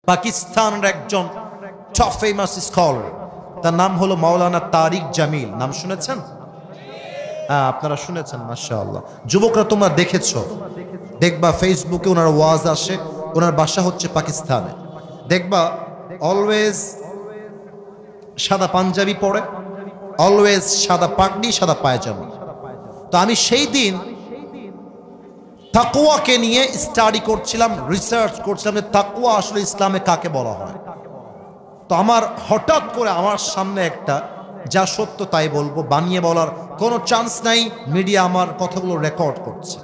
পাকিস্তানের একজন top famous scholar, তার নাম হলো মাওলানা তারিক জামিল। নাম শুনেছেন? হ্যাঁ, আপনারা শুনেছেন, মাশাআল্লাহ। যুবকরা তোমরা দেখেছো, দেখবা ফেসবুকে ওনার ওয়াজ আসে, ওনার বাসা হচ্ছে পাকিস্তানে। দেখবা অলওয়েজ সাদা পাঞ্জাবি পরে, অলওয়েজ সাদা পাগড়ি, সাদা পায়জামা। তো আমি সেই দিন তাকওয়াকে নিয়ে স্টাডি করছিলাম, রিসার্চ করছিলাম যে তাকওয়া আসলে ইসলামে কাকে বলা হয়। তো আমার হঠাৎ করে আমার সামনে একটা, যা সত্য তাই বলবো, বানিয়ে বলার কোনো চান্স নাই, মিডিয়া আমার কথাগুলো রেকর্ড করছে,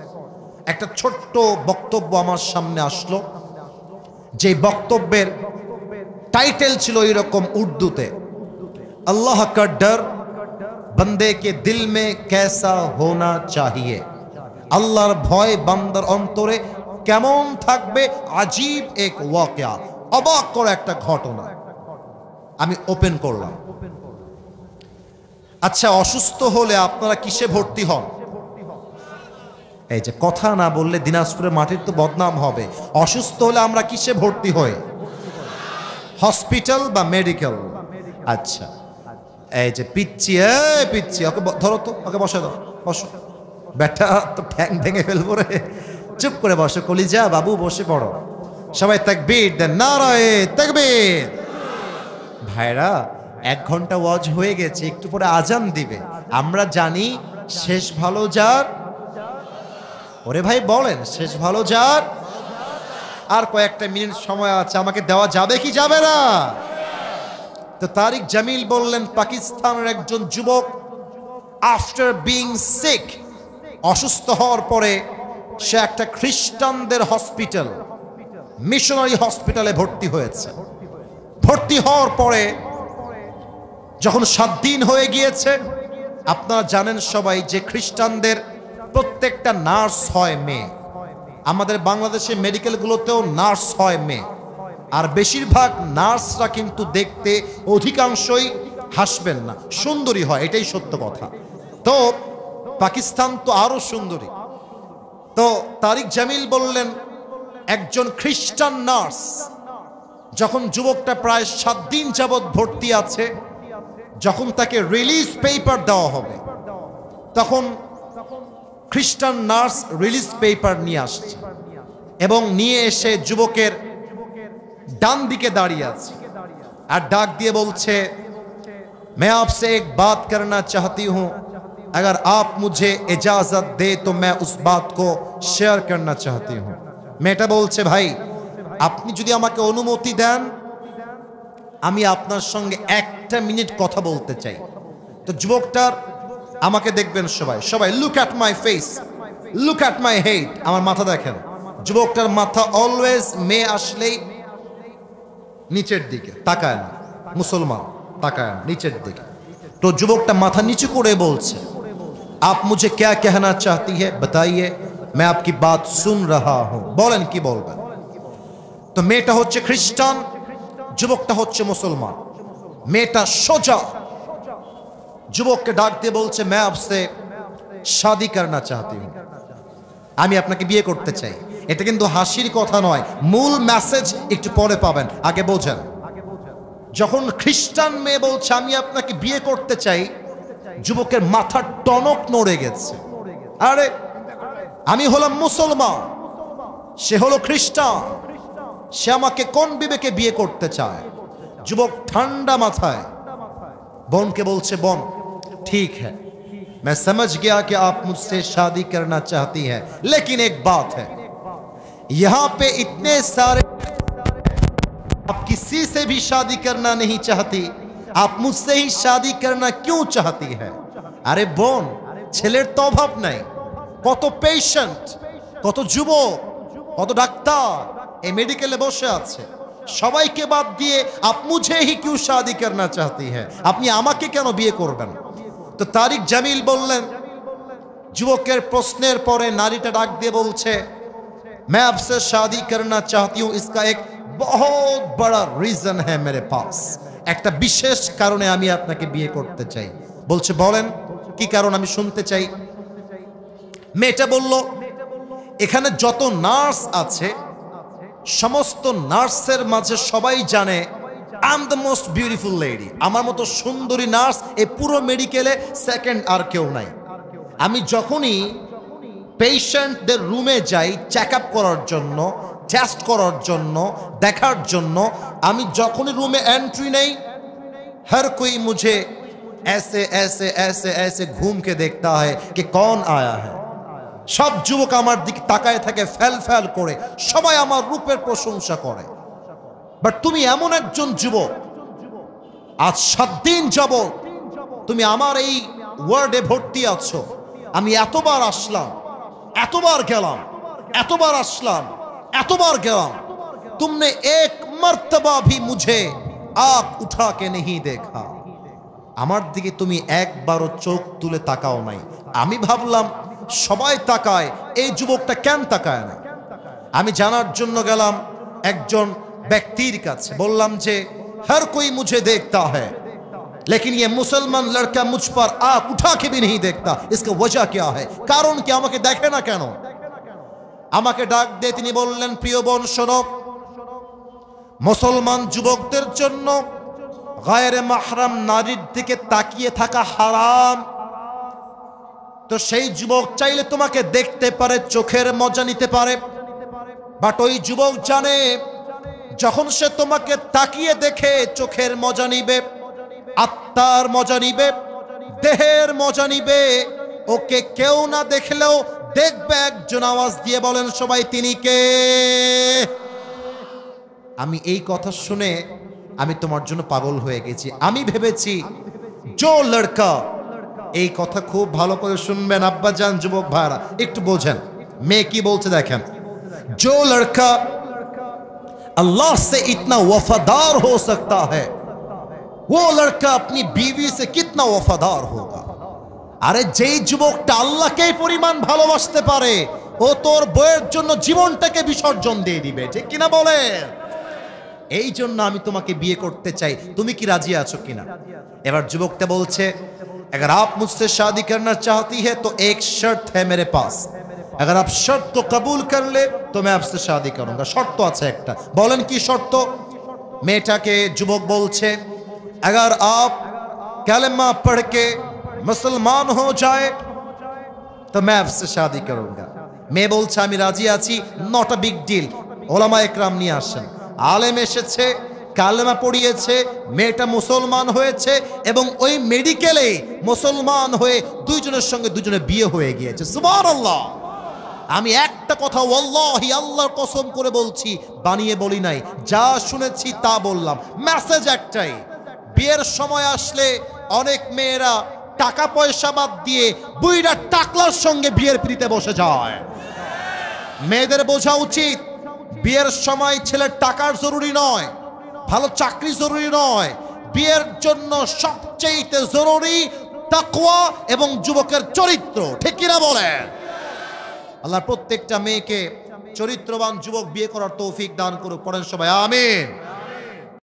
একটা ছোট্ট বক্তব্য আমার সামনে আসলো, যে বক্তব্যের টাইটেল ছিল এরকম উর্দুতে, আল্লাহ কা ডর বন্দে কে দিল মে कैसा होना चाहिए। আল্লাহর ভয় বান্দার অন্তরে কেমন থাকবে, আজীব এক ওয়াকিয়া, অবাক করা একটা ঘটনা। আমি ওপেন করলাম, আচ্ছা অসুস্থ হলে আপনারা কিসে ভর্তি হন? এই যে কথা না বললে দিনাজপুরের মাটির তো বদনাম হবে। অসুস্থ হলে আমরা কিসে ভর্তি হই? হসপিটাল বা মেডিকেল। আচ্ছা, এই যে পিচ্ছি, পিচ্ছি, ওকে ধরো তো, ওকে বসে দাও, বসো। ব্যাটা তো ঠ্যাং ভেঙে ফেলবো রে, চুপ করে বসো কলিজা বাবু, বসে পড়ো। সবাই তাকবীর দেন, নারায়ে তাকবীর। ভাইরা, 1 ঘন্টা ওয়াজ হয়ে গেছে, একটু পরে আজান দিবে। আমরা জানি শেষ ভালো যার, ওরে ভাই বলেন শেষ ভালো যার। আর কয়েকটা মিনিট সময় আছে, আমাকে দেওয়া যাবে কি যাবে না? তো তারিক জামিল বললেন, পাকিস্তানের একজন যুবক আফটার বিং সিক, অসুস্থ হওয়ার পরে সে একটা খ্রিস্টানদের হসপিটাল, মিশনারি হসপিটালে ভর্তি হয়েছে। ভর্তি হওয়ার পরে যখন 7 দিন হয়ে গিয়েছে, আপনারা জানেন সবাই যে খ্রিস্টানদের প্রত্যেকটা নার্স হয় মেয়ে। আমাদের বাংলাদেশে মেডিকেলগুলোতেও নার্স হয় মেয়ে, আর বেশিরভাগ নার্সরা কিন্তু দেখতে অধিকাংশই, হাসবেন না, সুন্দরী হয়, এটাই সত্য কথা। তো পাকিস্তান তো আরো সুন্দরী। তো তারিক জামিল বললেন, একজন খ্রিস্টান নার্স, যখন যুবকটা প্রায় 7 দিন যাবৎ ভর্তি আছে, যখন তাকে রিলিজ পেপার দেওয়া হবে, তখন খ্রিস্টান নার্স রিলিজ পেপার নিয়ে আসছে এবং নিয়ে এসে যুবকের ডান দিকে দাঁড়িয়ে আছে আর ডাক দিয়ে বলছে, मैं आपसे एक बात करना चाहती हूं, अगर आप मुझे इजाजत दे तो मैं उस बात को शेयर करना चाहती हूं। মেয়েটা বলছে, ভাই আপনি যদি আমাকে অনুমতি দেন, আমি আপনার সঙ্গে 1 মিনিট কথা বলতে চাই। তো যুবকটার, আমাকে দেখবেন সবাই, সবাই look at my face, look at my head, আমার মাথা দেখেন। যুবকটার মাথা অলওয়েজ মেয়ে আসলেই নিচের দিকে তাকায় না, মুসলমান তাকায় না, নিচের দিকে। তো যুবকটা মাথা নিচু করে বলছে, आप मुझे क्या कहना चाहती है बताइए, मैं आपकी बात सुन रहा हूं। বলেন কি বলবেন। তো মেয়েটা হচ্ছে খ্রিস্টান, যুবকটা হচ্ছে মুসলমান। মেয়েটা সোজা যুবককে ডাক দিয়ে বলছে, मैं आपसे शादी करना चाहती हूं, আমি আপনাকে বিয়ে করতে চাই। এটা কিন্তু হাসির কথা নয়, মূল মেসেজ একটু পরে পাবেন, আগে বোঝেন। যখন খ্রিস্টান মেয়ে বলছে আমি আপনাকে বিয়ে করতে চাই, যুবকের মাথার টনক নড়ে গেছে। আরে আমি হলাম মুসলমান, সে হলো খ্রিস্টান, সে আমাকে কোন বিবেকে বিয়ে করতে চায়? যুবক ঠান্ডা মাথায় বোনকে বলছে, বোন ठीक है, मैं समझ गया कि आप मुझसे शादी करना चाहती हैं, लेकिन एक बात है, यहां पे इतने सारे, आप किसी से भी शादी करना नहीं चाहती, आप मुझसे ही शादी करना क्यों चाहती है? अरे বোন, ছেলের তো অভাব নাই, কত পেশেন্ট, কত যুবক, কত ডাক্তার এই মেডিকেলে বসে আছে, সবাইকে বাদ দিয়ে आप मुझे ही क्यों शादी करना चाहती है, আপনি আমাকে কেন বিয়ে করবেন? তো তারিক জামিল বললেন, যুবকের প্রশ্নের পরে নারীটা ডাক দিয়ে বলছে, मैं आपसे शादी करना चाहती हूं, इसका एक बहुत बड़ा रीजन है मेरे पास, একটা বিশেষ কারণে আমি আপনাকে বিয়ে করতে চাই। বলছে, বলেন কি কারণ, আমি শুনতে চাই। মেয়েটা বলল, এখানে যত নার্স আছে সমস্ত নার্সের মাঝে সবাই জানে I am the most beautiful lady. আমার মতো সুন্দরী নার্স এই পুরো মেডিকেলে সেকেন্ড আর কেউ নাই। আমি যখনই পেশেন্টদের রুমে যাই চেক আপ করার জন্য, টেস্ট করার জন্য, দেখার জন্য, আমি যখনই রুমে এন্ট্রি নেই, हर कोई मुझे ऐसे ऐसे ऐसे ऐसे घूम के देखता है कि कौन आया है। সব যুবক আমার দিকে তাকায় থাকে ফেল ফেল করে, সবাই আমার রূপের প্রশংসা করে। বাট তুমি এমন একজন যুবক, আজ 7 দিন যাবত তুমি আমার এই ওয়ার্ডে ভর্তি আছো। আমি এতবার আসলাম, এতবার গেলাম, এতবার আসলাম, এতবার গেলাম, तुमने एक मर्तबा भी मुझे आँख उठा के नहीं देखा। আমার দিকে তুমি একবারও চোখ তুলে তাকাও নাই। আমি ভাবলাম সবাই তাকায়, এই যুবকটা কেন তাকায় না? আমি জানার জন্য গেলাম একজন ব্যক্তির কাছে, বললাম যে हर कोई मुझे देखता है लेकिन ये मुसलमान लड़का मुझ पर आँख उठा के भी नहीं देखता, इसका वजह क्या है? কারণ কি, আমাকে দেখে না কেন? আমাকে ডাক দিয়ে তিনি বললেন, প্রিয় বোন শোনো, মুসলমান যুবকদের জন্য গায়রে মাহরাম নারীর দিকে তাকিয়ে থাকা হারাম। তো সেই যুবক চাইলে তোমাকে দেখতে পারে, চোখের মজা নিতে পারে, বাট ওই যুবক জানে যখন সে তোমাকে তাকিয়ে দেখে চোখের মজা নিবে, আত্মার মজা নিবে, দেহের মজা নিবে, ওকে কেউ না দেখলেও দেখবে একজন। আওয়াজ দিয়ে বলেন সবাই, তিনি কে? আমি এই কথা শুনে আমি তোমার জন্য পাগল হয়ে গেছি। আমি ভেবেছি জো লড়কা, এই কথা খুব ভালো করে শুনবেন আব্বাজান, যুবক ভাইরা একটু বোঝেন মেয়ে কি বলছে দেখেন। जो लड़का अल्लाह से इतना वफादार हो सकता है वो लड़का अपनी बीवी से कितना वफादार होगा। আরে যেই যুবকটা আল্লাহকে পরিমাণ ভালোবাসতে পারে, ও তোর বউয়ের জন্য জীবনটাকে বিসর্জন দিয়ে দিবে, ঠিক কিনা বলেন? এই জন্য আমি তোমাকে বিয়ে করতে চাই, তুমি কি রাজি আছো কিনা? এবার যুবকটা বলছে, अगर आप मुझसे शादी करना चाहती है तो एक शर्त है मेरे पास, अगर आप शर्त को कबूल कर ले तो मैं आपसे शादी करूंगा। শর্ত আছে একটা, বলেন কি শর্ত? মেয়েটাকে যুবক বলছে, अगर आप कलमा पढ़ के मुसलमान हो जाए तो मैं आपसे शादी करूंगा। মেয়ে বলছে আমি রাজি আছি, নট আ বিগ ডিল। ওলামা একরাম নিয়ে আসেন, আলেম এসেছে, কালেমা পড়িয়েছে, মেয়েটা মুসলমান হয়েছে এবং ওই মেডিকেলে মুসলমান হয়ে দুইজনের সঙ্গে দুজনে বিয়ে হয়ে গিয়েছে। সুবহানাল্লাহ। আমি একটা কথা ওয়াল্লাহি আল্লাহর কসম করে বলছি, বানিয়ে বলি নাই, যা শুনেছি তা বললাম। মেসেজ একটাই, বিয়ের সময় আসলে অনেক মেয়েরা টাকা পয়সা বাদ দিয়ে বুইড়া টাকলার সঙ্গে বিয়ের পিড়িতে বসে যায়। মেয়েদের বোঝা উচিত বিয়ের সময় ছেলের টাকার জরুরি নয়, ভালো চাকরি জরুরি নয়, বিয়ের জন্য সবচেয়ে জরুরি তাকওয়া এবং যুবকের চরিত্র, ঠিক কিনা বলেন? আল্লাহ প্রত্যেকটা মেয়েকে চরিত্রবান যুবক বিয়ে করার তৌফিক দান করুক, পড়েন সবাই আমিন।